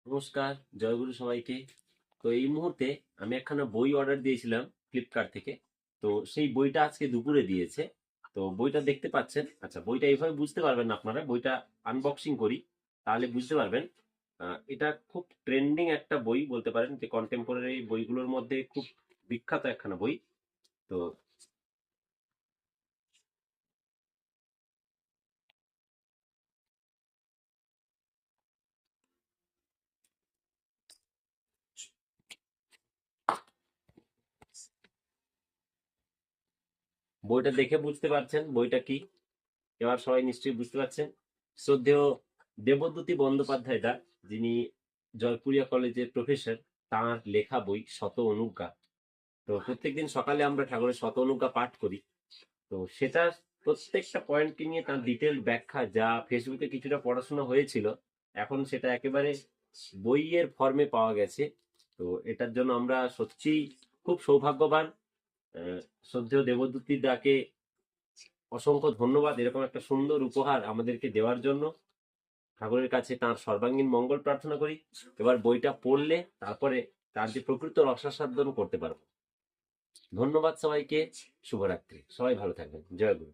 নমস্কার, জয়গুরু সবাইকে। তো এই মুহূর্তে আমি একখানা বই অর্ডার দিয়েছিলাম ফ্লিপকার্ট থেকে। তো সেই বইটা আজকে দুপুরে দিয়েছে। তো বইটা দেখতে পাচ্ছেন। আচ্ছা, বইটা এইভাবে বুঝতে পারবেন না, আপনারা বইটা আনবক্সিং করি তাহলে বুঝতে পারবেন। এটা খুব ট্রেন্ডিং একটা বই বলতে পারেন, যে কন্টেম্পোরারি বইগুলোর মধ্যে খুব বিখ্যাত একখানা বই। তো বইটা দেখে বুঝতে পারছেন বইটা কি, এবার সবাই নিশ্চয়ই বুঝতে পারছেন। শ্রদ্ধেয় দেবদ্যুতি বন্দ্যোপাধ্যায় দা, যিনি জয়পুরিয়া কলেজের প্রফেসর, তাঁর লেখা বই শত অনুজ্ঞা। তো প্রত্যেকদিন সকালে আমরা ঠাকুরের শত অনুজ্ঞা পাঠ করি। তো সেটা প্রত্যেকটা পয়েন্টকে নিয়ে তার ডিটেল ব্যাখ্যা, যা ফেসবুকে কিছুটা পড়াশোনা হয়েছিল, এখন সেটা একেবারে বইয়ের ফর্মে পাওয়া গেছে। তো এটার জন্য আমরা সত্যিই খুব সৌভাগ্যবান। শ্রদ্ধেয় দেবদ্যুতি দাকে অসংখ্য ধন্যবাদ এরকম একটা সুন্দর উপহার আমাদেরকে দেওয়ার জন্য। ঠাকুরের কাছে তার সর্বাঙ্গীন মঙ্গল প্রার্থনা করি। এবার বইটা পড়লে তারপরে তার যে প্রকৃত রসাস্বাদন করতে পারবো। ধন্যবাদ সবাইকে। শুভরাত্রি, সবাই ভালো থাকবেন। জয় গুরু।